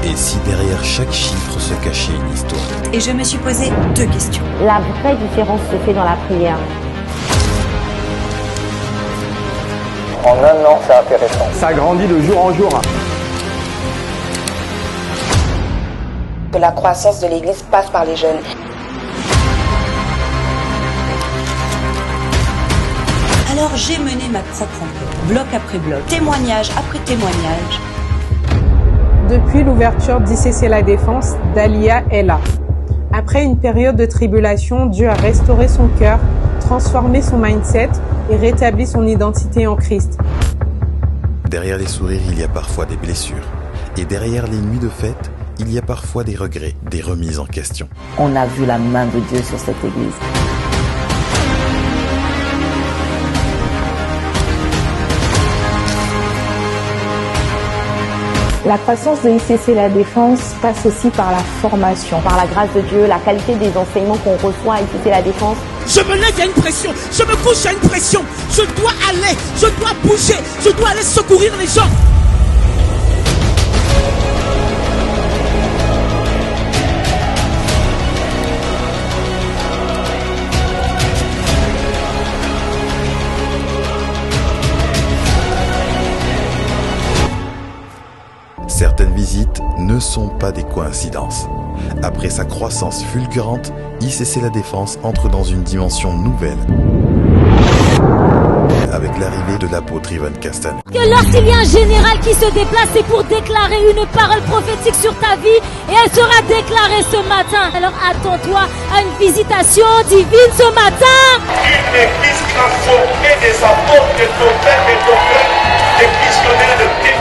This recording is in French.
Et si derrière chaque chiffre se cachait une histoire? Et je me suis posé 2 questions. La vraie différence se fait dans la prière. En un an, c'est intéressant. Ça grandit de jour en jour. Que la croissance de l'Église passe par les jeunes. Alors j'ai mené ma propre enquête, bloc après bloc, témoignage après témoignage. Depuis l'ouverture d'ICC La Défense, Dalia est là. Après une période de tribulation, Dieu a restauré son cœur, transformé son mindset et rétabli son identité en Christ. Derrière les sourires, il y a parfois des blessures. Et derrière les nuits de fête, il y a parfois des regrets, des remises en question. On a vu la main de Dieu sur cette église. La croissance de ICC La Défense passe aussi par la formation. Par la grâce de Dieu, la qualité des enseignements qu'on reçoit à ICC La Défense. Je me lève, il y a une pression. Je me couche, il y a une pression. Je dois aller, je dois bouger, je dois aller secourir les gens. Certaines visites ne sont pas des coïncidences. Après sa croissance fulgurante, ICC La Défense entre dans une dimension nouvelle. Avec l'arrivée de l'apôtre Ivan Castanet. Que lorsqu'il y a un général qui se déplace, c'est pour déclarer une parole prophétique sur ta vie et elle sera déclarée ce matin. Alors attends-toi à une visitation divine ce matin. Une église transformée des apôtres, des prophètes, des missionnaires de Dieu.